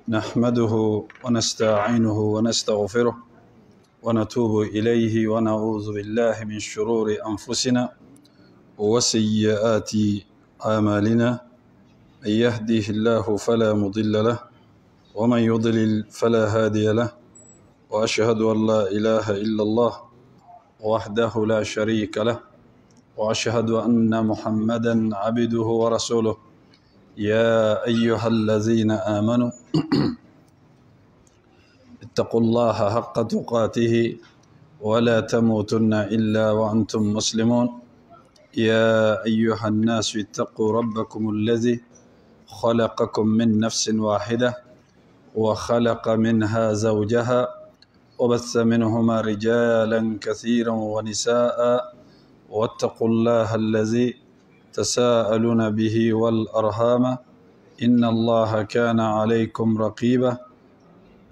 نحمده ونستعينه ونستغفره ونتوب إليه ونعوذ بالله من شرور أنفسنا وسيئات أعمالنا. من يهده الله فلا مضل له ومن يضلل فلا هادي له، وأشهد أن لا إله إلا الله وحده لا شريك له، وأشهد أن محمدا عبده ورسوله. يا أيها الذين آمنوا اتقوا الله حق تقاته ولا تموتن إلا وأنتم مسلمون. يا أيها الناس اتقوا ربكم الذي خلقكم من نفس واحدة وخلق منها زوجها وبث منهما رجالا كثيرا ونساء، واتقوا الله الذي تساءلون به والأرحام إن الله كان عليكم رقيبا.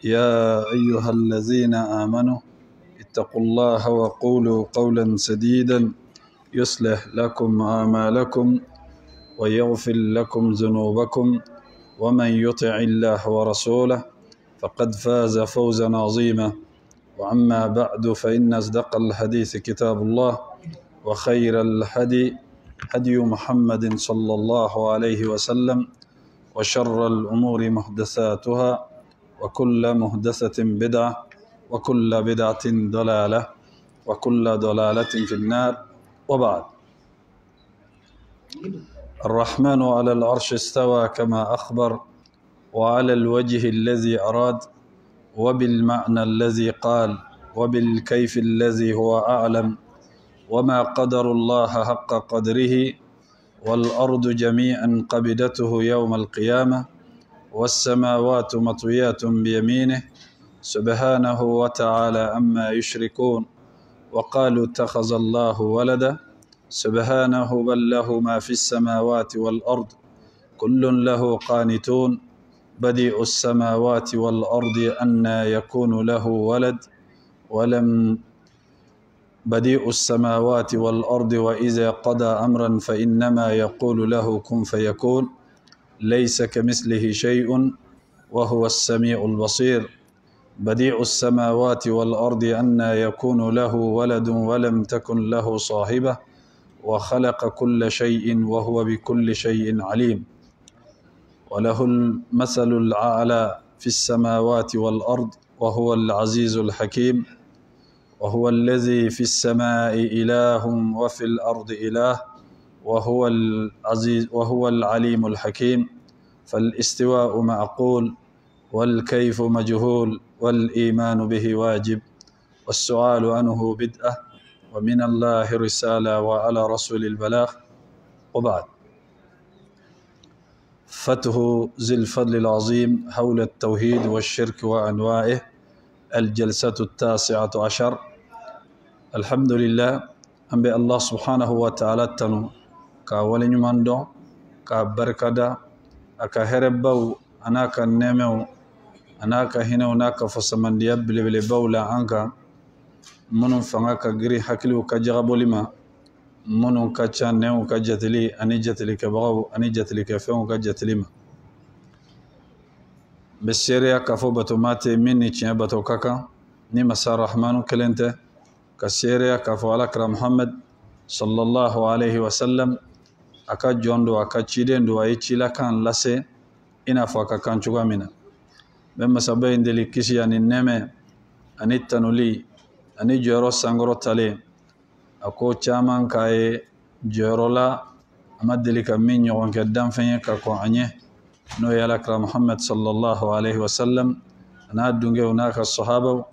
يا أيها الذين آمنوا اتقوا الله وقولوا قولا سديدا يصلح لكم أعمالكم ويغفر لكم ذنوبكم، ومن يطع الله ورسوله فقد فاز فوزا عظيما. وأما بعد فإن أصدق الحديث كتاب الله، وخير الهدي هدي محمد صلى الله عليه وسلم، وشر الأمور محدثاتها، وكل محدثة بدعة، وكل بدعة ضلالة، وكل ضلالة في النار. وبعد، الرحمن على العرش استوى كما أخبر، وعلى الوجه الذي أراد، وبالمعنى الذي قال، وبالكيف الذي هو أعلم، وما قدر الله حق قدره، والأرض جميعا قبضته يوم القيامة، والسماوات مطويات بيمينه سبحانه وتعالى عما يشركون. وقالوا اتخذ الله ولدا، سبحانه بل له ما في السماوات والأرض كل له قانتون. بديع السماوات والأرض أنى يكون له ولد ولم بديع السماوات والأرض وإذا قضى أمرا فإنما يقول له كن فيكون. ليس كمثله شيء وهو السميع البصير. بديع السماوات والأرض أنى يكون له ولد ولم تكن له صاحبة، وخلق كل شيء وهو بكل شيء عليم. وله المثل الأعلى في السماوات والأرض وهو العزيز الحكيم. وهو الذي في السماء إله وفي الأرض إله، وهو العزيز وهو العليم الحكيم. فالاستواء معقول، والكيف مجهول، والإيمان به واجب، والسؤال عنه بدعة، ومن الله رسالة، وعلى رسول البلاغ. وبعد، فتح ذي الفضل العظيم حول التوحيد والشرك وأنواعه، الجلسة 19. الحمد لله أن الله سبحانه وتعالى تنو كاولي نماندو كبركدا أكا هربو أناك النمو أناك هنا وناك فسمن يبلي بلي بولا عنك منون فناك غري حكلو كجغبو لما منون كچان نيو كجتلي أني جتلي كبغو أني جتلي كفيون كجتلي ما بالسيريا كفو بتوماتي مني تشين بتو كاكا ني مسار الرحمن كلنته كسيريا كفو على محمد صلى الله عليه وسلم aka jondo aka chidendo ay chila kan lase ina faka kan chuga mina bemma sabai ndeli kisi yani neme ani tanuli ani joro sangoro tale ako chaman kae joro la amadeli ka min yon ke dam fenye ka ko anye no yala kra Muhammad sallallahu alaihi wasallam ana dunge unaka sahaba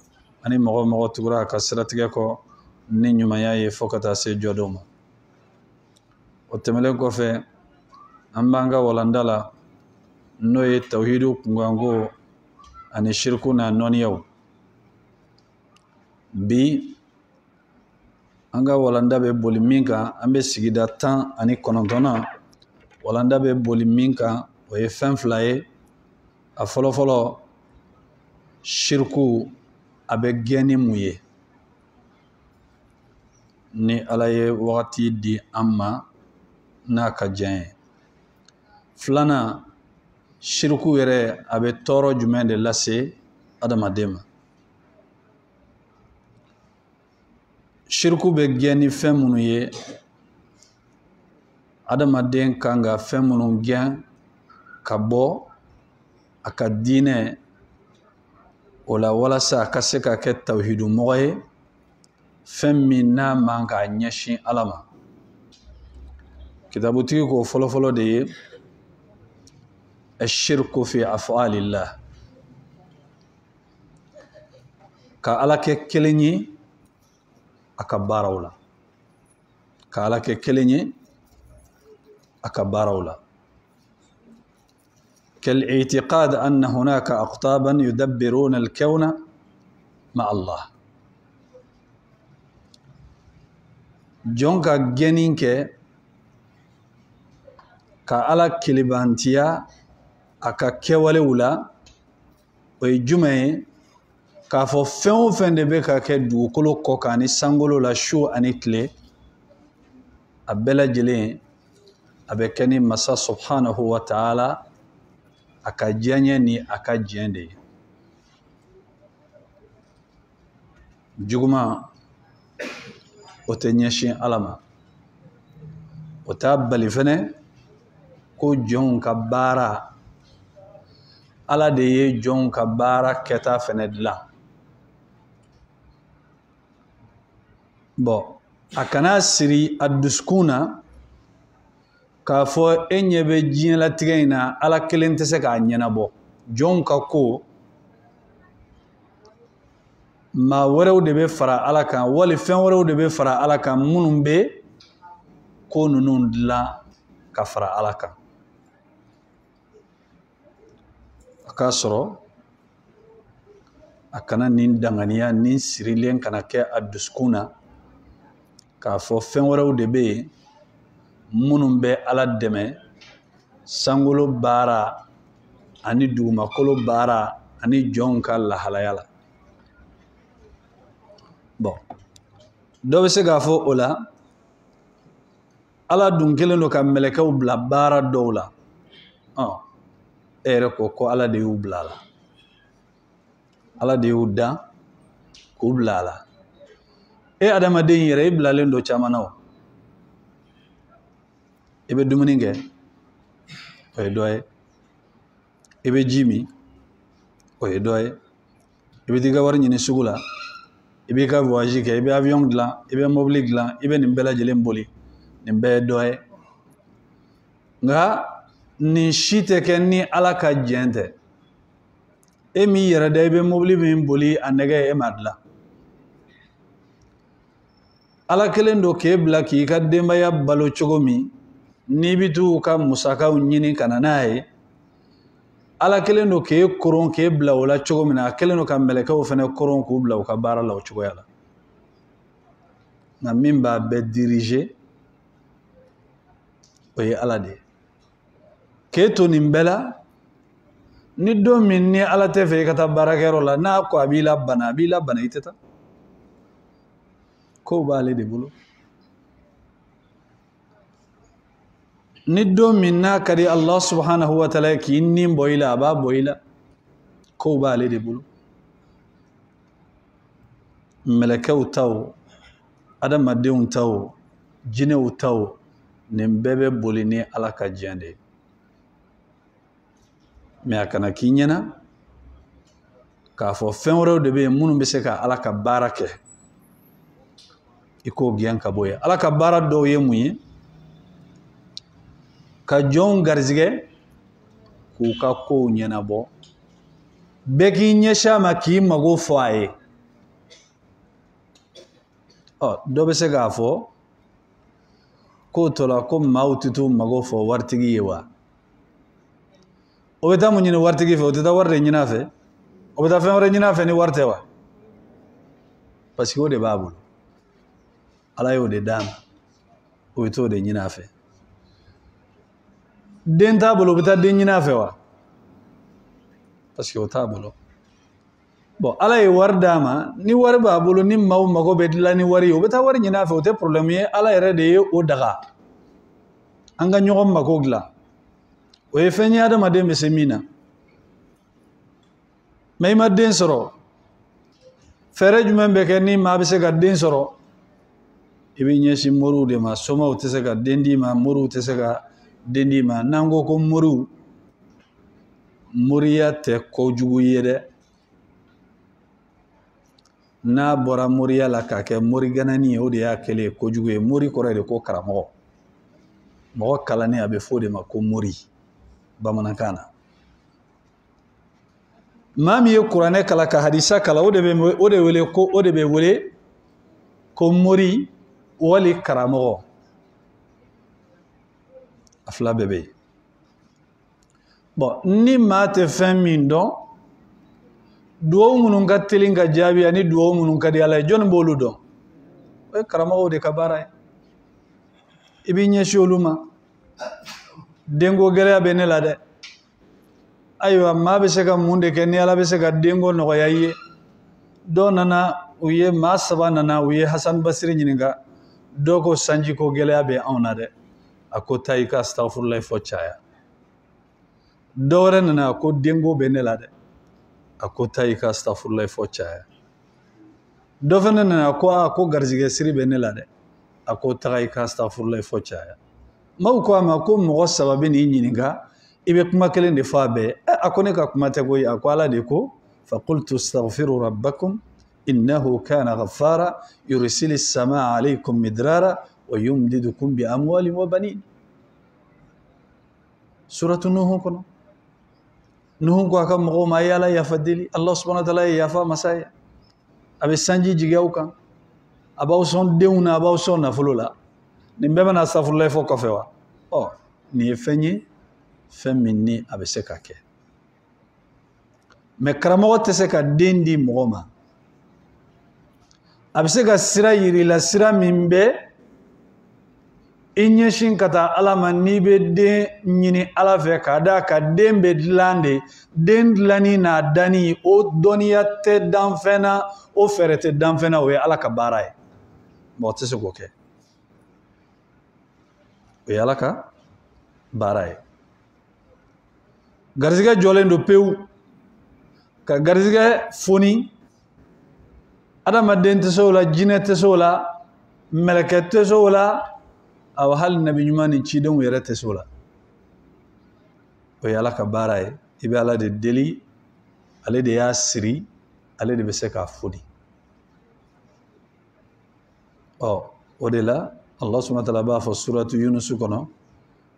ani mogo tugra ka siratiga ko ni nyuma yaye fokata se jodoma. Otemele kofe ambanga walandala noye tauhidu kungango ani shirku na noniyaw bi anga walanda be boli minka ambe sigida tan ani konontona walanda be boli minka oye fen flaye a folo shirku abe geni muye ni alaye wakati di amma na ka janye. Flana shirku yɛrɛ a bɛ tɔɔrɔ jumɛn de lase adamaden ma. Shirku bɛ gɛn ni fɛn minnu ye adamaden kan ka fɛn minnu gɛn ka bɔ a ka diinɛ o la walasa a ka se ka kɛ tawhidumɔgɔ ye, fɛn min n'a man k'a ɲɛsin Ala ma. Kitabutigi ko fɔlɔfɔlɔ de ye ashirku fi af'alillah, ka Ala kɛ kelen ye a ka baaraw la, ka Ala kɛ kelen ye a ka baaraw la. كالاعتقاد أن هناك أقطابا يدبرون الكون مع الله. جونكا جنينك كالا كليبانتيا أكا كيواليولا ويجمعي كافو فين فين دبكا كدو كلو كوكاني سانغولو لا شو أنيكلي أبلا جلين أبكني مسا سبحانه وتعالى aka janye ni aka jende juguma o te ɲɛsin Ala ma, o t'a bali fɛnɛ ko jɔnw ka baara Ala de ye jɔnw ka baara kɛta fɛnɛ dilan. Bon a kana siri a dusukun na k'a fɔ e ɲɛ bɛ diɲɛlatigɛ in na Ala kelen tɛ se k'a ɲɛnabɔ. Jɔnw ka ko maa wɛrɛw de bɛ fara Ala kan, wali fɛn wɛrɛw de bɛ fara Ala kan minnu bɛ ko ninnu dilan ka fara Ala kan. A k'a sɔrɔ a kana nin danganiya nin sirilen kana kɛ a dusukun na k'a fɔ fɛn wɛrɛw de bɛ yen minnu bɛ Ala dɛmɛ sankolo baara ani dugumakolo baara ani jɔnw ka lahalaya la. Bon dɔ bɛ se k'a fɔ o la Ala dun kelen don ka mɛlɛkɛw bila baara dɔw la, e yɛrɛ ko Ala de y'u bila a la, Ala de y'u dan k'u bila a la. E adamaden yɛrɛ i bilalen don caman na o. I bɛ dumuni kɛ o ye dɔ ye, i bɛ ji min o ye dɔ ye, i bɛ t'i ka wari ɲini sugu la, i b'i ka voyage kɛ, i bɛ avion dilan, i bɛ mobile dilan, i bɛ nin bɛɛ lajɛlen boli, nin bɛɛ ye dɔ ye. Nka nin si tɛ kɛ ni Ala ka jɛn tɛ. E min yɛrɛ da i bɛ mobile min boli a nɛgɛ e m'a dilan. Ala kelen don k'e bila k'i ka denbaya balo cogo min n'i bɛ t'u ka musakaw ɲini ka na n'a ye, Ala kelen don k'e koron k'e bila o la cogo min na, a kelen don ka mɛlɛkɛw fana koron k'u bila u ka baara la o cogoya la. Nka min b'a bɛɛ diriger o ye Ala de ye. K'e to nin bɛɛ la, ni don min ni Ala tɛ fɛ i ka taa baarakɛyɔrɔ la, n'a ko a b'i la bana i tɛ taa. Kow b'ale de bolo. Ni don min n'a ka di Allah subhanahu wa ta'ala k'i nin bɔ i la, a b'a bɔ i la. Kow b'ale de bolo. Mɛlɛkɛw taw, adamadenw taw, jinɛw taw, nin bɛɛ bɛ boli ni Ala ka jɛn de ye. Mais a kana k'i ɲɛna k'a fɔ fɛn wɛrɛw de bɛ yen minnu bɛ se ka Ala ka baara kɛ, i k'o gɛn ka bɔ yen. Ala ka baara dɔw ye mun ye? Ka jɔnw garizigɛ k'u ka kow ɲɛnabɔ, bɛɛ k'i ɲɛsin a ma k'i mago fɔ a ye. Dɔ bɛ se k'a fɔ k'o tɔ la ko maaw tɛ t'u mago fɔ waritigi ye wa? O bɛ taa mun ɲini waritigi fɛ? O tɛ taa wari de ɲini a fɛ? O bɛ taa fɛn wɛrɛ ɲini a fɛ ni wari tɛ wa? Parce que o de b'a bolo. Ala y'o de d'a ma, o bɛ t'o de ɲini a fɛ. Den t'a bolo, o bɛ taa den ɲini a fɛ wa? Parce que o t'a bolo. Bon Ala ye wari d'a ma, ni wari b'a bolo, ni maaw mago bɛ dilan ni wari ye, o bɛ taa wari ɲini a fɛ, o tɛ problème ye. Ala yɛrɛ de ye o daga. An ka ɲɔgɔn mago dilan. o ye fɛn ye adamaden bɛ se min na mais i ma den sɔrɔ fɛɛrɛ jumɛn bɛ kɛ ni maa bɛ se ka den sɔrɔ i bɛ ɲɛsin moriw de ma somaw tɛ se ka den d'i ma moriw tɛ se ka den d'i ma n'an ko ko moriw moriya tɛ kojugu ye dɛ n'a bɔra moriya la k'a kɛ moriganani ye o de y'a kɛlen ye kojugu ye mori kɔrɔ de ko karamɔgɔ mɔgɔ kalannen a bɛ fɔ o de ma ko mori bamanankan na maa min ye kuranɛ kala ka hadisa kala o de bɛ wele ko mori wali karamɔgɔ a fila bɛɛ bɛ yen bon ni maa tɛ fɛn min dɔn duwawu minnu ka teli ka jaabi ani duwawu minnu ka di Ala ye jɔnni b'olu dɔn o ye karamɔgɔw de ka baara ye i b'i ɲɛsin olu ma denko gɛlɛya bɛ ne la dɛ ayiwa maa bɛ se ka mun de kɛ ni Ala bɛ se ka denko nɔgɔya i ye dɔw nana u ye maa 3 nana u ye Hasan Basiri ɲininka dɔw ko sanjiko gɛlɛya bɛ anw na dɛ a ko taa i ka astagfirulahi fɔ caya dɔw wɛrɛ nana a ko denko bɛ ne la dɛ a ko taa i ka astagfirulahi fɔ caya dɔ fana nana a ko garizigɛ siri bɛ ne la dɛ a ko taga i ka astagfirulahi fɔ caya maaw ko a ma ko mɔgɔ 3 bɛ n'i ɲininka i bɛ kuma kelen de fɔ a bɛɛ a ko ne ka kuma tɛ koyi a ko Ala de ko faqultu astaghfiru rabbakum innahu kana ghaffara yursilis samaa alaykum midrara wa yumdidukum bi amwalin wa banin suratu nuh kono nuh ko aka mɔgɔw ma yala yafa deli Allah subhanahu wa ta'ala ye yafa masaya a bɛ sanji jigin aw kan a b'aw sɔn denw na a b'aw sɔn nafolo la nin bɛɛ bɛna astagfirulahi fɔ kɔfɛ wa nin ye fɛn ye fɛn min ni a bɛ se ka kɛ mais karamɔgɔ tɛ se ka den di mɔgɔ ma a bɛ se ka sira yiri la sira min bɛ i ɲɛsin ka taa Ala ma n'i bɛ den ɲini Ala fɛ k'a d'a ka den bɛ dilan de den dilanni n'a danni o dɔnniya tɛ danfɛn na o fɛɛrɛ tɛ danfɛn na o ye Ala ka baara ye mɔgɔ tɛ se k'o kɛ o ye Ala ka baara ye garizigɛ jɔlen don pewu ka garizigɛ foni adamaden tɛ se o la jinɛ tɛ se o la mɛlɛkɛ tɛ se o la aw hali nabi ɲuman ni cidenw yɛrɛ tɛ se o la o ye Ala ka baara ye i bɛ Ala de deli ale de y'a siri ale de bɛ se k'a foni o de la Allah subhanahu wa ta'ala b'a fɔ suratu Yunus kɔnɔ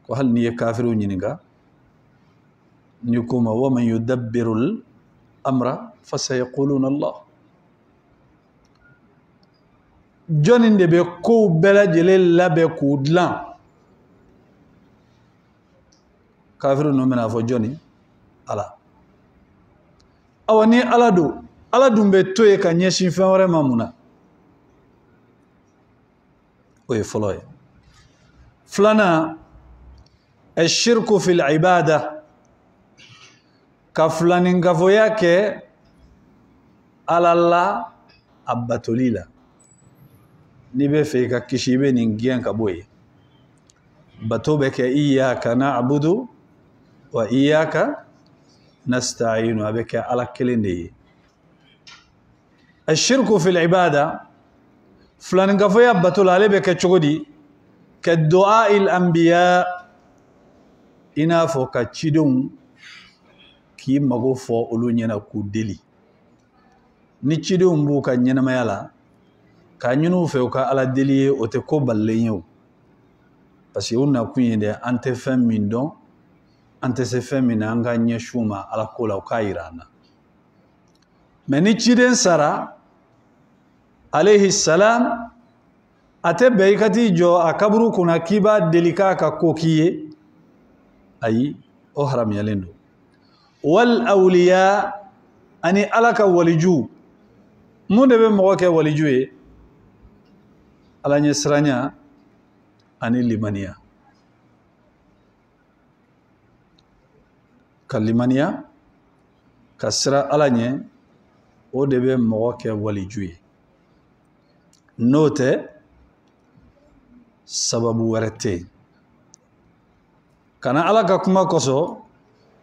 ko hali n'i ye kafiriw ɲininka ni ko ma wa man yudabbirul amra fasayaquluna Allah jɔnni de bɛ kow bɛɛ lajɛlen labɛn k'u dilan kafiriw ninnu bɛna fɔ jɔnni Ala awa ni Ala don Ala dun bɛ to ye ka ɲɛsin fɛn wɛrɛ ma mun na o ye fɔlɔ ye filanan ashirku fil ibada ka filaninkafoya kɛ Ala la a batoli la n'i bɛ fɛ i ka kisi i bɛ nin gɛn ka bɔ yen bato bɛ kɛ iyyaka na'budu wa iyyaka nasta'inu a bɛ kɛ Ala kelen de ye ashirku fil ibada filaninkafoya bato la ale bɛ kɛ cogo di ka du'a il anbiya i n'a fɔ ka cidenw k'i mago fɔ olu ɲɛna k'u deli ni cidenw b'u ka ɲɛnamaya la k'a ɲini u fɛ u ka Ala deli ye o tɛ ko balilen ye o parce que u nakun ye dɛ an tɛ fɛn min dɔn an tɛ se fɛn min na an ka ɲɛsin u ma Ala ko la u k'a yira an na mais ni ciden sara alayhi salam a tɛ bɛn i ka t'i jɔ a kaburu kunna k'i b'a deli k'a ka ko k'i ye ayi o haramuyalen don wal awliya ani Ala ka waliju mun de bɛ mɔgɔ kɛ waliju ye Ala ɲɛ siranya ani limaniya ka limaniya ka sira Ala ɲɛ o de bɛ mɔgɔ kɛ waliju ye n'o tɛ sababu wɛrɛ tɛ yen kana ala ka kuma koso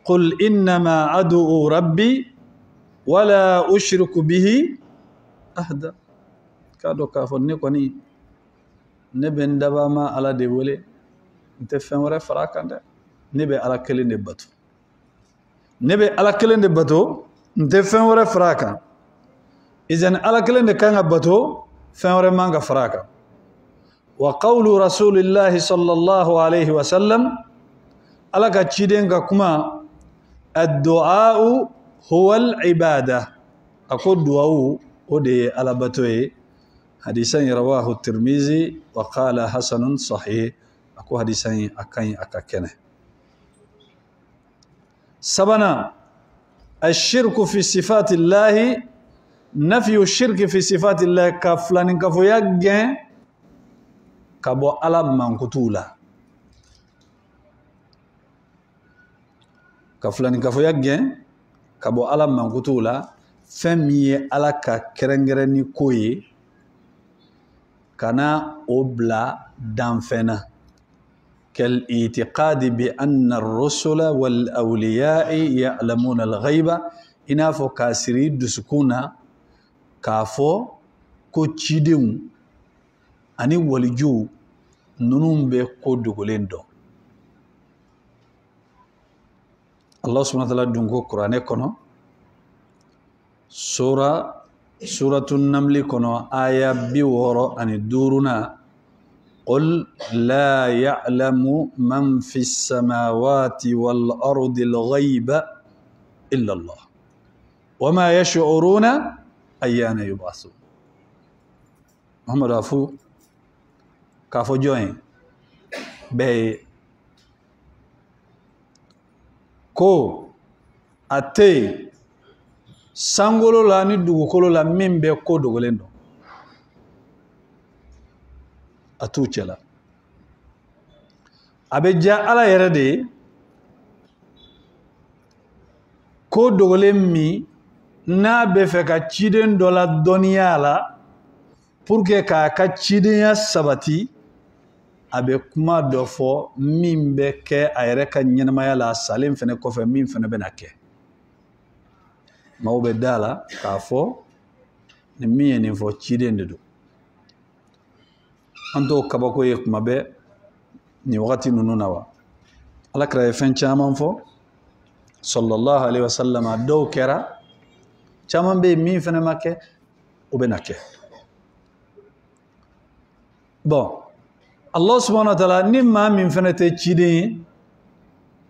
qul innama ad'u rabbi wala ushriku bihi ahda kado ka fo ne koni ne ben daba ma ala de wole nte fen wore farakande ne be ala kelen de bato ne be ala kelen de bato nte fen wore faraka izan ala kelen de kanga bato fen wore manga faraka wa qawlu rasulillahi sallallahu alayhi wa sallam ala ka ciden ka kuma ad-du'a huwa al-ibada ako du'a ode ala batoye hadisan rawahu at-tirmizi wa qala hasanun sahih ako hadisan akan akakene sabana الشرك في صفات الله نفي الشرك في صفات الله كفلان كفويا kabo ala mankutula ka fulani ka foya gen kabo ala mankutula femiye ala ka kerengereni koye kana obla danfena kal itiqadi bi anna ar-rusula wal awliya'i ya'lamuna al-ghaiba ina fo kasiri dusukuna kafo ko cidenw ani waliju nunun be ko dogolen do Allah subhanahu wa ta'ala dungo Qur'ane kono suratun namli kono aya biworo ani duruna qul la ya'lamu man fis samawati wal ardi al ghaiba illa Allah wama yash'uruna ayyana yub'athun Muhammad afu kafo join be ko ate sangolo la ni dugukolo la min be ko dogolen do atu cela abe ja ala yere de ko dogolen mi na be fe ka ciden do la doniya la pour que ka ciden sabati abe kuma do fo min be ke ayre ka nyenmaya la salim fene ko fe min fene be nakke mawbe dala ka fo ni mi ni fo ciden de do ando kabako ye kuma be ni wakati nunu nawa ala kra fen chaman fo sallallahu alaihi wasallam do kera chaman be min fene makke o be nakke bon Allah subhanahu wa ta'ala ni ma min fana te ciden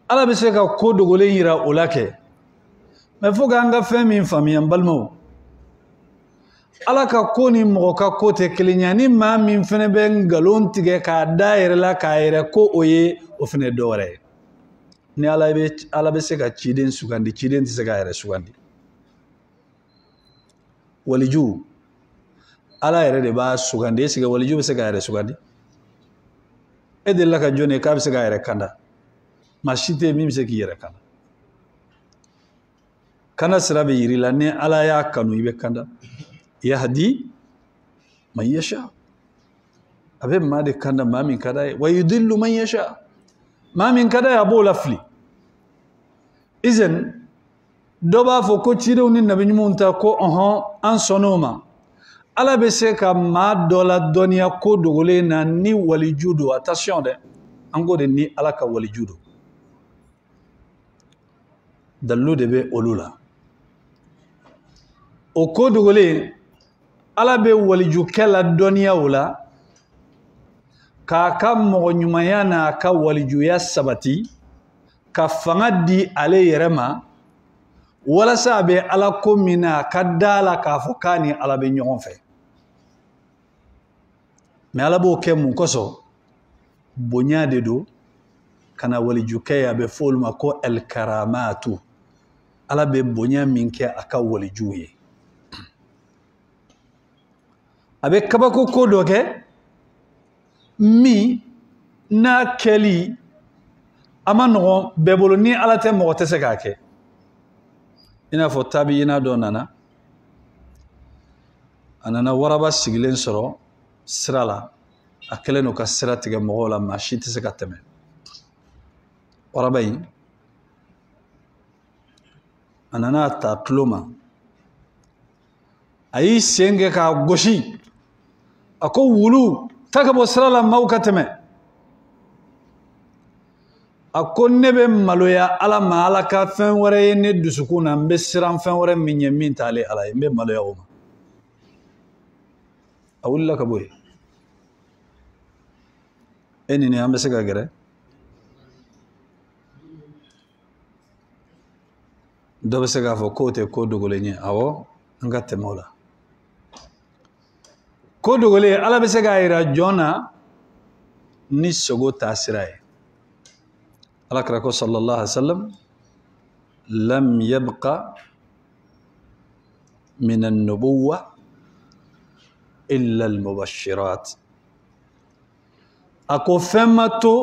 ala be se ka ko dogolen yira olake mais faut ga nga fe min famiyan balmo ala ka ko ni mo ka ko te klinya ni ma min fana be ngalon tige ka daire la ka ire ko oye o fene dore ni ala be se ka ciden sugandi ciden ti se ka ire sugandi waliju ala ire de ba sugandi se ga waliju be se ka ire sugandi edella ka jone ka bisa ga yere kanda mashite mi bisa ki yere kanda kana sirabe yirila ne ala ya kanu ibe kanda yahdi man yasha abe ma de kanda ma min kada wa yudillu man yasha ma min kada ya bo lafli izen doba fo ko cirew ni nabi munta ko an sonoma ala be se ka ma dola doniya ko dogole na ni walijudo attention de ango de ni ala ka walijudo dallu de be olula o ko dogole ala be waliju kala doniya wala ka kam mo nyumaya na ka waliju ya sabati ka fanga di ale yerema wala sabe ala ko mina kadala ka fokani ala be nyon fe mais ala bo ke mun koso bonya de do kana wali jukaya be folma ko el karamatu ala be bonya minke aka wali juye abe kabako ko doke mi na keli amano bebolo ni ala te mo te sekake ina fo tabi ina do nana anana waraba sigilen soro sirala akele no ka sira tige mogola ma shi te se ka teme warabai anana ta tloma ayi senge ka goshi ako wulu takabo sirala maukateme ako nebe maloya ala ma ala ka fen wore ne dusukuna mbe siran fen wore minye min tale ala mbe maloya o awulla ka boy eni ne ambe sega gere dobe sega fo kote ko dogole nye awo ngate mola ko dogole ala be sega ira jona ni sogo tasiraye ala krako sallallahu alaihi wasallam lam yabqa min an-nubuwwa illa al-mubashirat ako femato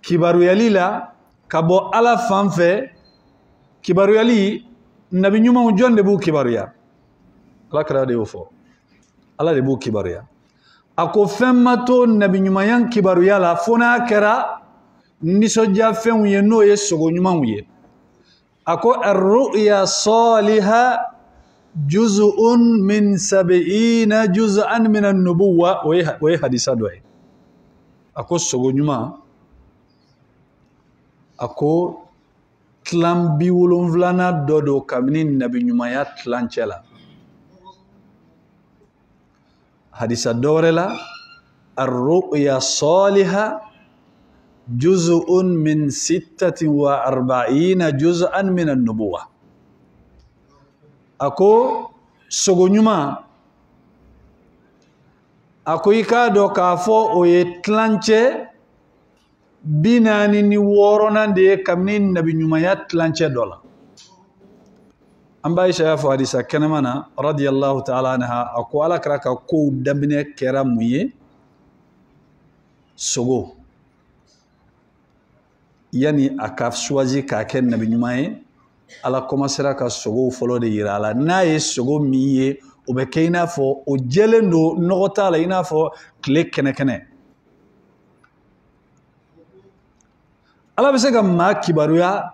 kibaru yalila kabo ala fanfe kibaru yali nabi nyuma jonde bu kibaru ya ala kra de ofo ala de bu kibaru ya ako femato nabi nyuma yan kibaru yala fona kera nisoja fen ye no ye sogo nyuma wiye ako ar-ru'ya salihah juz'un min 70 juz'an min an-nubuwwa wa hadisa doy ako sogo nyuma ako tlambi wolonvlana dodo kamini nabi nyuma ya tlanchela hadisa dorela ar-ru'ya salihah juz'un min 46 juz'an min an-nubuwwa ako sogo nyuma ako ikado kafo oye tlanche binani ni worona de kamni nabi nyuma ya tlanche dola amba Aisha ya fo hadisa kenamana radiyallahu ta'ala anha ako ala kraka ko dabne kera muye sogo yani akaf choisi ka ken nabi nyuma ye ala commencera ka sogo folo de yirala na ye sogo miye o be kayna fo o jelendo nogota la ina fo kle kene ala be se ka ma kibaruya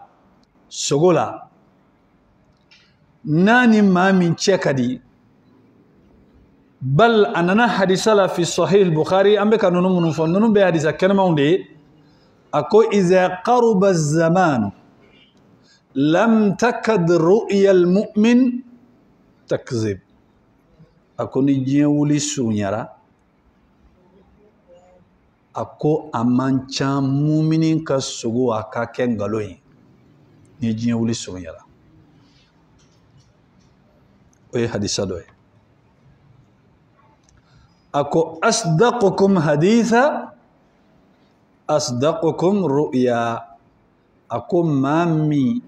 sogo la nani ma min chekadi bal anana hadisa la fi sahih al-bukhari ambe kanunu munun fo nunu be hadisa kenma unde ako iza qaruba az-zaman lam takad ru'ya al-mu'min takzib ako ni jiyan wuli sunyara ako amancha mu'minin ka sugo aka ken galoyi ni jiyan wuli sunyara oye hadisa doy ako asdaqukum haditha asdaqukum ru'ya ako mami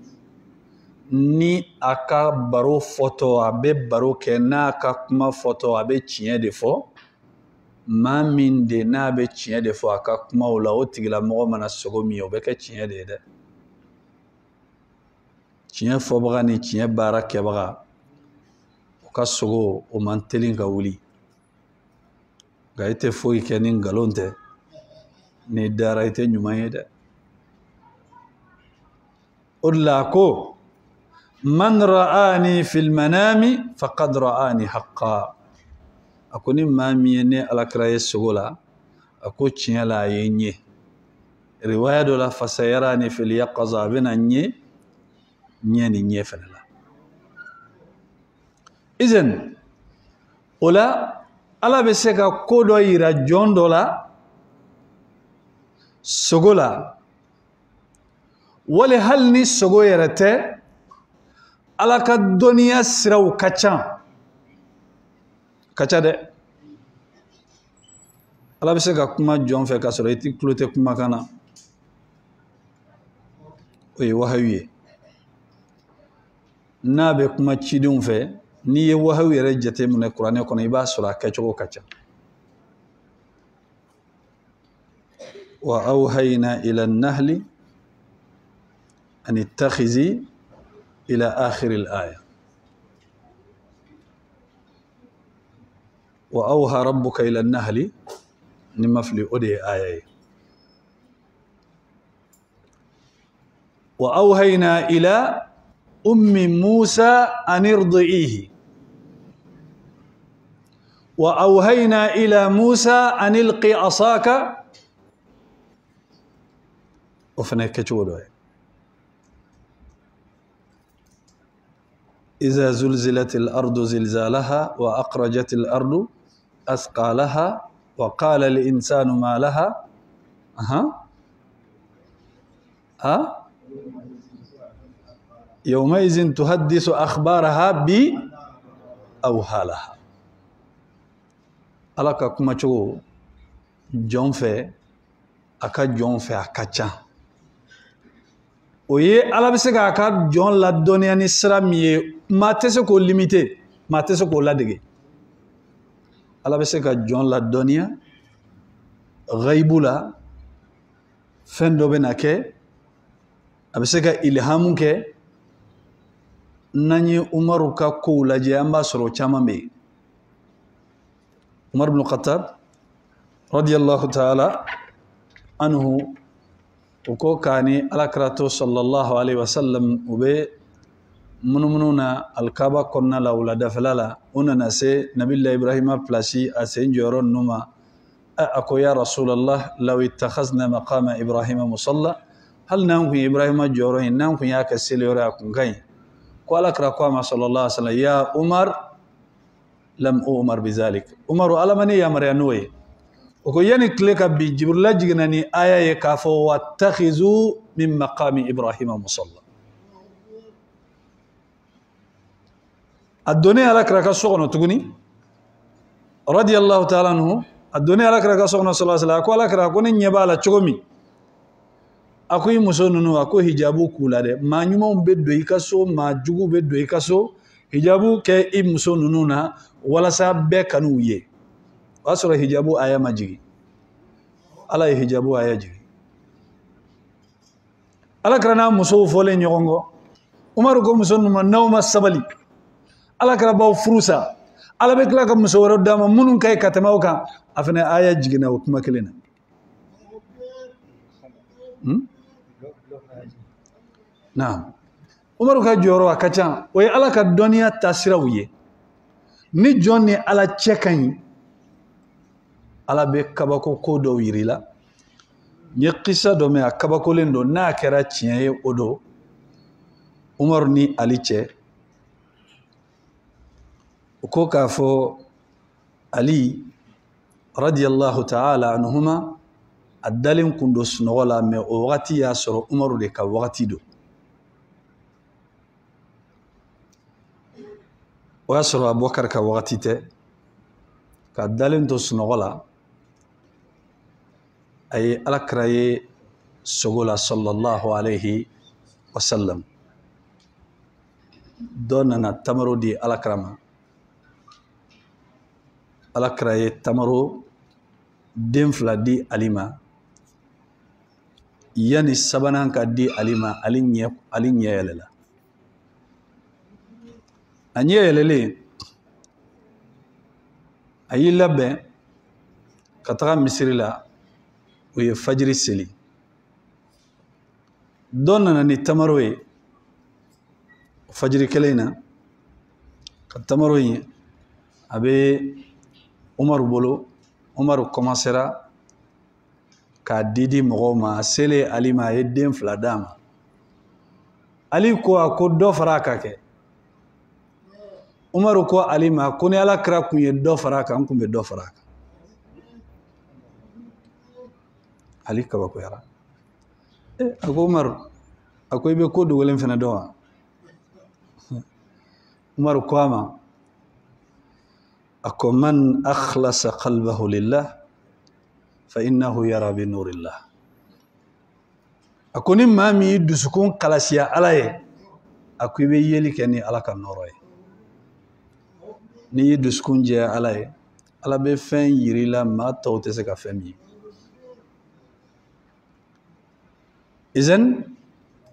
ni aka baro photo abe baro kena aka kuma photo abe chien de fo mami de na abe chien de fo aka kuma ola otigila mo mana sogo mi obeke chien de chien fo baga ni chien bara ke baga ka sogo o mantelin ka wuli ga ite fo ikenin galonte ni dara ite nyuma yede ulla ko man ra'ani fil manami faqad ra'ani haqqan akoni mami ne alakra yesogola ako chiala yenye riwaya do la fasayarani fil yaqza bina nye ni nye fenala izen ola ala be se ka kodo yira jondola sogola wale hal ni sogo yerete ala ka doniya siraw kacha de ala be se ka kuma jon fe ka soro iti kulote kuma kana oye wahawiye na be kuma chidun fe ni ye wahawi yere jate mun Qur'an kono iba sura kacho kacha wa awhayna ila an-nahli an ittakhizi ila akhir al-aya wa awha rabbuka ila an-nahli nimafli odi aya وأوهينا إلى أم موسى أن ارضعيه وأوهينا إلى موسى أن القي عصاك وفنك جودو إذا زلزلت الأرض زلزالها وأخرجت الأرض أثقالها وقال الإنسان ما لها يومئذ تحدث أخبارها بأوهالها alaka kuma cogo jɔn fɛ a ka jɔn fɛ a ka ca o ye ala bɛ se k'a ka jɔn ladɔnniya ni sira min ye maa tɛ se k'o limite maa tɛ se k'o ladege ala bɛ se ka jɔn ladɔnniya ghaibu la fɛn dɔ bɛ na kɛ a bɛ se ka ilhamu kɛ n'an ye umaru ka kow lajɛ an b'a sɔrɔ caman bɛ yen Umar ibn Khattab radiyallahu ta'ala anhu uko kani alakrato sallallahu alaihi wasallam ube munumuna alkaba konna la ulada falala unana se nabilla ibrahima plasi asen joron numa ako ya rasulullah law ittakhazna maqama ibrahima musalla hal nanku ibrahima joron nanku ya kasilora kungai ko alakra ko ma sallallahu alaihi wasallam ya Umar lam umar bizalik umaru alamani ya marianoye oko yani kleka bi jibril jignani aya ye kafo wattakhizu min maqami ibrahima musalla adoni ala kraka sogono tuguni radiyallahu ta'ala anhu adoni ala kraka sogono sallallahu alaihi wasallam ko ala kraka ko ni nyebala chogomi akoy musonunu ako hijabu kulade ma nyuma beddo ikaso ma jugu beddo ikaso hijabu ke musonunu na wala sa be kanu ye wasura hijabu aya majigi ala hijabu aya jigi ala krana muso fole nyogongo umaru ko muso numa nawma sabali ala kra baw furusa ala be kla ka muso woro dama munun kay katamaw kan afana aya jigi na kuma kelena naam umaru ka joro akacha o ala ka doniya tasirawiye ni jonni ala cekani ala be kabako ko do wirila ni qissa do me kabako lendo na kera tiye odo Umar ni Ali ce ko ka fo Ali radiyallahu ta'ala anhuma addalin kundo sunola me o wati ya soro Umar de ka wati do ويسر أبو بكر كوغتيته كدلين تسنغلا أي ألكري سغلا صلى الله عليه وسلم دوننا تمرو دي ألكرما ألكري تمرو دينفلا دي أليما يعني سبنان كدي أليما ألين يللا anye yelele ayi labɛn ka taga misiri la o ye fajiri seli dɔ nana ni tamaro ye fajiri kelen na ka tamaro ye a bɛ Umaru bolo Umaru commencera k'a di mɔgɔw ma sele Ali ma a ye den 2 d'a ma Ali ko a ko dɔ fara a ka kɛ Umaru ko Ali ma ko ni ala kira kun ye dɔ fara kan kun bɛ dɔ fara kan Ali kabako yara ako Umaru ako ibe ko dogolen fana dɔn wa Umaru ko ama ako man akhlasa qalbahu lillah fa innahu yara bi nurillah ako ni maa min dusukun kalasiya ala ye ako ibe yeli kɛ ni ala ka nɔrɔ ye ni dusukun jɛ ala ye ala bɛ fɛn yiri la maa tɔw tɛ se ka fɛn min ye izan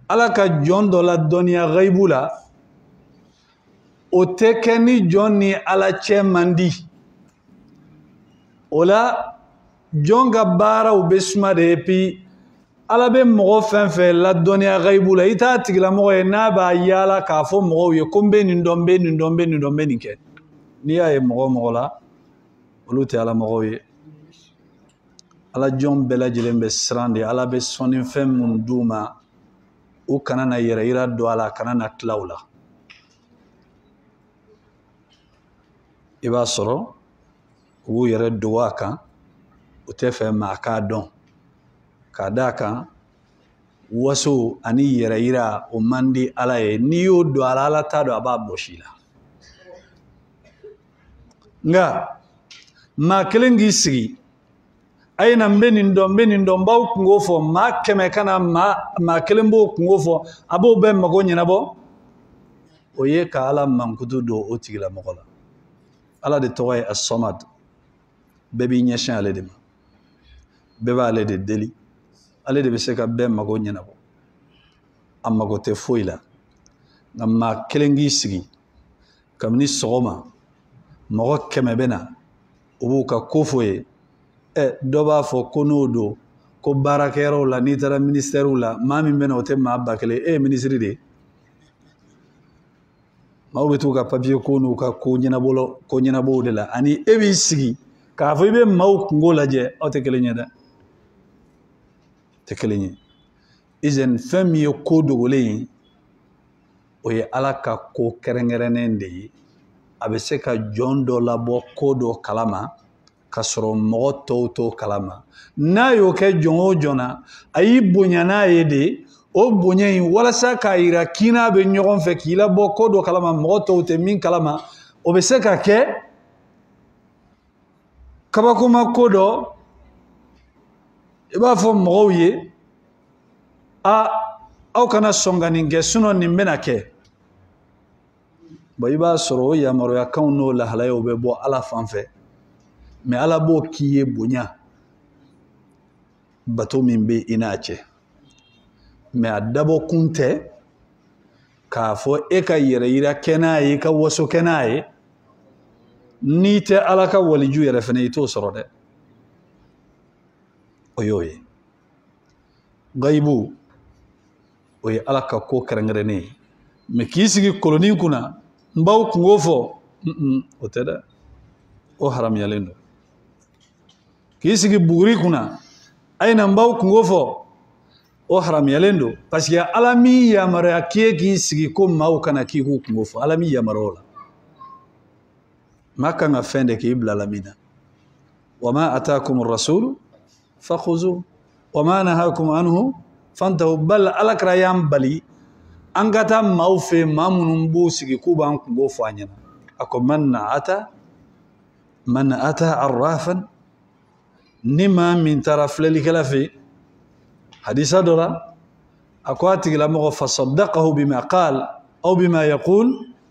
ala ka jɔn dɔ la dɔnniya ghaibu la o tɛ kɛ ni jɔn ni ala cɛ man di o la jɔn ka baaraw bɛ suma de puis ala be mɔgɔ fɛn fɛn ladɔnniya gaibu la i t'a tigilamɔgɔ ye n'a b'a yaala k'a fɔ mɔgɔw ye ko n bɛ nin dɔn n bɛ nin dɔn n bɛ nin dɔn n bɛ nin kɛ n'i y'a ye mɔgɔ la olu tɛ ala mɔgɔw ye ala jɔn bɛɛ lajɛlen bɛ siran de ala bɛ sɔnni fɛn minnu d'u ma u kana na yɛrɛ yira don a la kana na tila u la i b'a sɔrɔ u b'u yɛrɛ dogo a kan u tɛ fɛ maa k'a dɔn k'a d'a kan waso ani yɛrɛ yira o man di ala ye n'i y'o don a la ala t'a dɔn a b'a bɔsi la nka maa kelen k'i sigi a ye na n bɛ nin dɔn n bɛ nin dɔn n b'aw kungo fɔ maa kɛmɛ ka na maa kelen b'o kungo fɔ a b'o bɛɛ mago ɲɛnabɔ o ye ka ala mankutu don o tigilamɔgɔ la ala de tɔgɔ ye as-samad bɛɛ b'i ɲɛsin ale de ma bɛɛ b'ale de deli ale de bɛ se ka bɛɛ mago ɲɛnabɔ a mago tɛ foyi la nka maa kelen k'i sigi kabini sɔgɔma mɔgɔ kɛmɛ bɛ na u b'u ka ko fɔ ye dɔ b'a fɔ ko n'o don ko baarakɛyɔrɔw la n'i taara ministɛriw la maa min bɛ na o tɛ maa ba kelen e ye minisiri de ye maaw bɛ t'u ka papiye ko n'u ka ko ɲɛnabɔw de la ani e b'i sigi k'a fɔ i bɛ maaw kungo lajɛ aw tɛ kelen ye dɛ tɛ kelen ye izɛn fɛn min ye ko dogolen ye o ye ala ka ko kɛrɛnkɛrɛnnen de ye a bɛ se ka jɔn dɔ labɔ ko dɔ kalama ka sɔrɔ mɔgɔ tɔw t'o kalama n'a y'o kɛ jɔn o jɔn na a y'i bonya n'a ye de o bonya in walasa k'a yira k'i n'a bɛ ɲɔgɔn fɛ k'i labɔ ko dɔ kalama mɔgɔ tɔw tɛ min kalama o bɛ se ka kɛ kabakoma ko dɔ i b'a fɔ mɔgɔw ye aw kana sɔn ka nin kɛ sinɔn nin bɛna kɛ i b'a sɔrɔ o yamaruyakanw n'o lahalayaw bɛ bɔ ala fan fɛ mɛ ala b'o k'i ye bonya bato min bɛ i n'a cɛ mɛ a dabɔ kun tɛ k'a fɔ e ka yɛrɛ yira kɛ n'a ye i ka waso kɛ n'a ye n'i tɛ ala ka waliju yɛrɛ fana i t'o sɔrɔ dɛ o y'o ye gayibu o ye ala ka ko kɛrɛnkɛrɛnnen ye mɛ k'i sigi kolonin kunna n b'aw kungo fɔ o tɛ dɛ o haramuyalen don k'i sigi buguri kunna a ye na n b'aw kungo fɔ o haramuyalen don parce que ala min yamaruya k'i ye k'i sigi ko maaw kana k'i k'u kungo fɔ ala min yamaruya o la maa kan ka fɛn de k'i bila la min na wa ma ataakum rasulu fakhuzu wa ma nahakum anhu fantahu bal alakira y'an bali an ka taa maaw fɛ maa minnu b'u sigi k'u b'an kungo fɔ an ɲɛna a ko man ata arrafan ni maa min taara filɛlikɛla fɛ hadisa dɔ la a ko a tigilamɔgɔ fasaddaqahu bima qaal aw bima yaqul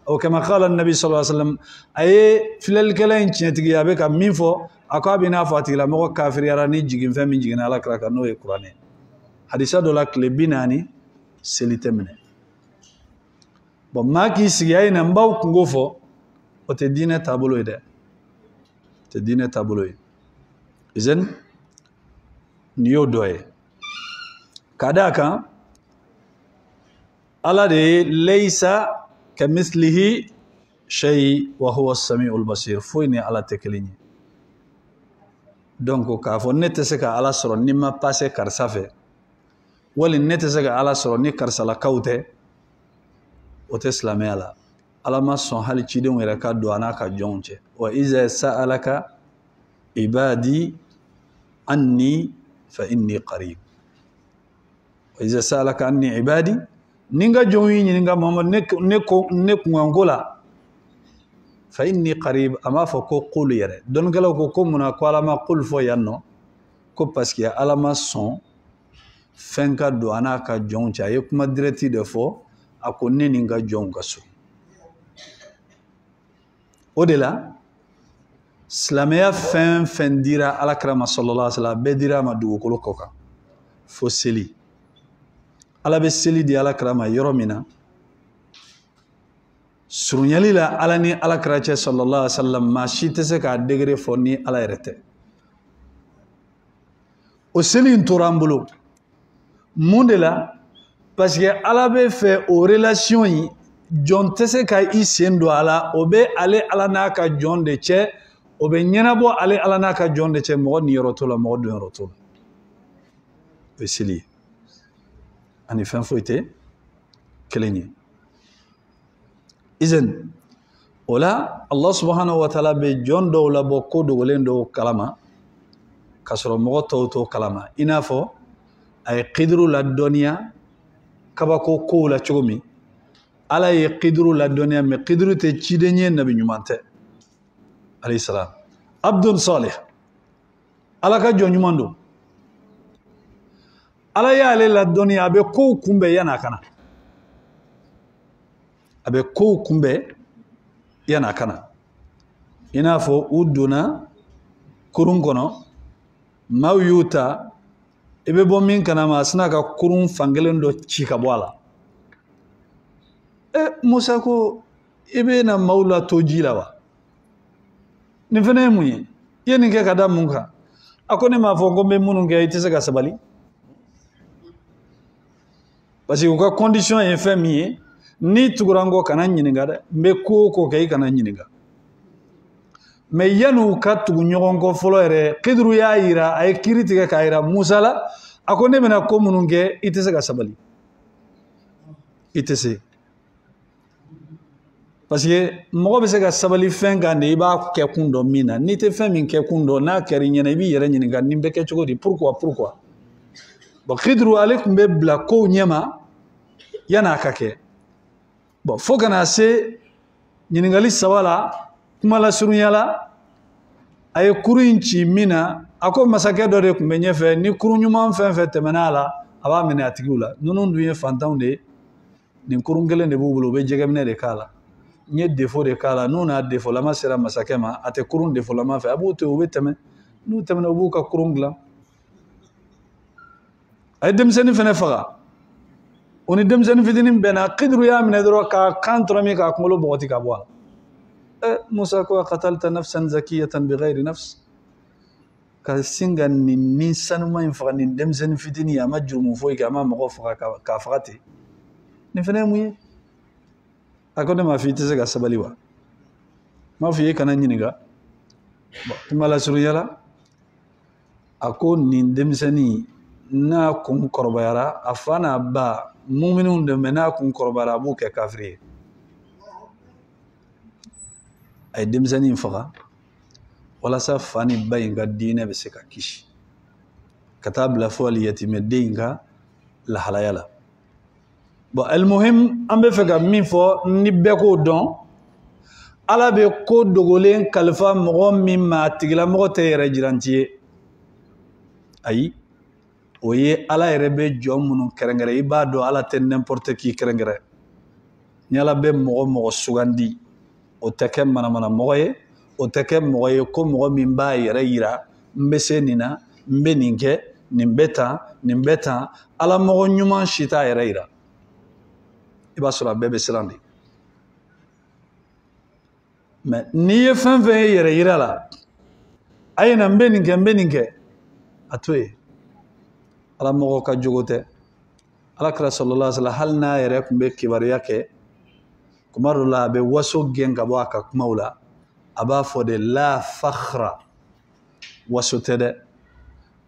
aw kama qala nabi sallallahu alaihi wasallam a ye filɛlikɛla in tiɲɛtigi a bɛ ka min fɔ a ko a bɛ n'a fɔ a tigilamɔgɔ kafiriyara ni jiginfɛn min jiginna alakira kan n'o ye kuranɛ hadisa dɔ la tile 40 seli tɛ minɛ maa k'i sigi a ye na n b'aw kungo fɔ o tɛ diinɛ taabolo ye dɛ o tɛ diinɛ taabolo ye izɛn nin y'o dɔ ye ka d'a kan ala de ye laysa kamislihi shay wa huwa as-sami'ul basir foyi ni ala tɛ kelen ye donc k'a fɔ ne tɛ se ka ala sɔrɔ ni ma passe karisa fɛ wali ne tɛ se ka ala sɔrɔ ni karisalakaw tɛ o tɛ silamɛya la ala ma sɔn hali cidenw yɛrɛ ka don a n'a ka jɔnw cɛ wa iza sa'alaka ibadi anni fa inni qarib wa iza sa'alaka anni ibadi ni n ka jɔnw y'i ɲininka Muhamadu ne kunkanko la fa inni qarib a m'a fɔ ko qul yɛrɛ dɔnnikɛlaw ko munna ko ala ma qul fɔ yan nɔ ko parce que ala ma sɔn fɛn ka don a n'a ka jɔnw cɛ a ye kuma direct de fɔ a ko ne ni n ka jɔnw ka so o de la silamɛya fɛn fɛn dira alakira ma sallallahu alaihi wasallam bɛɛ dira a ma dugukolo kɔ kan fo seli ala bɛ seli di alakira ma yɔrɔ min na surunyali la ala ni alakira cɛ sallallahu alaihi wasallam maa si tɛ se k'a degré fɔ ni ala yɛrɛ tɛ o seli in tora an bolo mun de la parce que ala bɛ fɛ o relation in jɔn tɛ se ka i sen don a la o bɛ ale ala n'a ka jɔn de cɛ o bɛ ɲɛnabɔ ale ala n'a ka jɔn de cɛ mɔgɔ niyɔrɔ t'o la mɔgɔ donyɔrɔ t'o la o ye seli ye ani fɛn foyi tɛ kelen ye izin o la Allah subhanahu wa ta'ala bɛ jɔn dɔw labɔ ko dogolen dɔw kalama ka sɔrɔ mɔgɔ tɔw t'o kalama i n'a fɔ a ye kiduru ladɔnniya kabako kow la cogo min ala ye kiduru ladɔnniya mais kiduru tɛ ciden ye nabi ɲuman tɛ alayhi salam abdul salih ala ka jɔn ɲuman don ala y'ale ladɔnniya a bɛ kow kunbɛn yan'a ka na a bɛ kow kunbɛn yan'a ka na i n'a fɔ u donna kurun kɔnɔ maaw y'u ta i bɛ bɔ min kana ma a sina ka kurun fankelen dɔ ci ka bɔ a la Musa ko i bɛ na maaw la to ji la wa nin fana ye mun ye i ye nin kɛ ka da mun kan a ko ne m'a fɔ ko n bɛ minnu kɛ i tɛ se ka sabali parce que u ka condition ye fɛn min ye ni tugura n kɔ kana n ɲininka dɛ n bɛ ko o ko kɛ i kana n ɲininka mais yan'u ka tugu ɲɔgɔn kɔ fɔlɔ yɛrɛ Kiduru y'a yira a ye kiiri tigɛ k'a yira Musa la a ko ne bɛna ko minnu kɛ i tɛ se ka sabali i tɛ se parce que mɔgɔ bɛ se ka sabali fɛn kan de i b'a kɛ kun dɔn min na n'i tɛ fɛn min kɛ kun dɔn n'a kɛra i ɲɛna i b'i yɛrɛ ɲininka nin bɛ kɛ cogo di pourquoi bon Kiduru ale tun bɛ bila kow ɲɛma yan'a ka kɛ bon fo kana se ɲininkali saba la kuma lasurunya la a ye kurun in ci min na a ko masakɛ dɔ de tun bɛ ɲɛfɛ ni kurun ɲuman fɛn fɛn tɛmɛna a la a b'a minɛ a tigiw la ninnu dun ye fantanw de ye nin kurun kelen de b'u bolo u bɛ jɛgɛminɛ de k'a la n ye défaut de k'a la n'u n'a défaut lama sera masakɛ ma a tɛ kurun défaut lama fɛ a b'u to yen u bɛ tɛmɛ n'u tɛmɛna u b'u ka kurun dilan a ye denmisɛnnin fana faga o ni denmisɛnnin fitinin bɛnna Kiduru y'a minɛ dɔrɔn k'a kan tɔrɔ min k'a kunkolo bɔgɔti ka bɔ a la Musa ko qatalta nafsan zakiyatan bighayri nafs ka sin ka nin sanuma in faga nin denmisɛnnin fitinin a ma jurumu foyi kɛ a ma mɔgɔ faga k'a faga ten nin fana ye mun ye a ko ne m'a fɔ i tɛ se ka sabali wa m'a fɔ i ye kana ɲininka kuma lasurunya la a ko nin denmisɛnnin n'a kun kɔrɔbayara a fa n'a ba muminunw de mais n'a kun kɔrɔbayara a b'u kɛ kafiri ye a ye denmisɛnnin faga walasa fa ni ba in ka diinɛ bɛ se ka kisi ka taa bila fo hali yatimɛden in ka lahalaya la bon almuhim an bɛ fɛ ka min fɔ ni bɛɛ k'o dɔn ala bɛ ko dogolen kalifa mɔgɔ min ma a tigilamɔgɔ tɛ yɛrɛ jiranti ye ayi o ye ala yɛrɛ bɛ jɔn minnu kɛrɛnkɛrɛn i b'a dɔn ala tɛ n'importe qui kɛrɛnkɛrɛn ni ala bɛ mɔgɔ mɔgɔ sugandi o tɛ kɛ manamana mɔgɔ ye o tɛ kɛ mɔgɔ ye ko mɔgɔ min b'a yɛrɛ yira n bɛ se nin na n bɛ nin kɛ nin bɛ tan nin bɛ tan ala mɔgɔ ɲuman si t'a yɛrɛ yira i b'a sɔrɔ a bɛɛ bɛ siran de mais n'i ye fɛn fɛn ye yɛrɛ yira la a ye na n bɛ nin kɛ n bɛ nin kɛ a to yen ala mɔgɔ ka jogo tɛ alakira sallallahu alaihi wasallam hali n'a yɛrɛ tun bɛ kibaruya kɛ kuma dɔ la a bɛ waso gɛn ka bɔ a ka kumaw la a b'a fɔ de la fakhra waso tɛ dɛ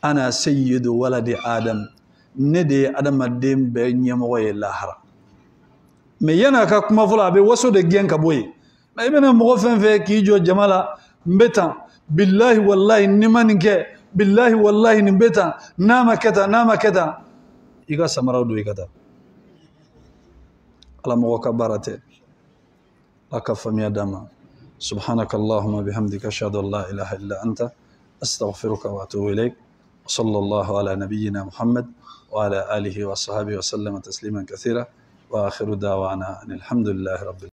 ana sayyidu waladi adam ne de ye adamaden bɛɛ ɲɛmɔgɔ ye lahara mais yan'a ka kuma fɔlɔ a bɛ waso de gɛn ka bɔ yen mais i bɛna mɔgɔ fɛn fɛn k'i jɔ jama la n bɛ tan billahi wallahi ni ma nin kɛ billahi wallahi nin bɛ tan n'a ma kɛ tan n'a ma kɛ tan i ka samaraw don i ka taa ala mɔgɔ ka baara tɛ aka famiya dama subhanaka allahumma bihamdika ashhadu an la ilaha illa anta astaghfiruka wa atubu ilayk sallallahu ala nabiyyina muhammad wa ala alihi wa sahbihi wa sallama tasliman kathira wa akhiru da'wana alhamdulillahi rabbil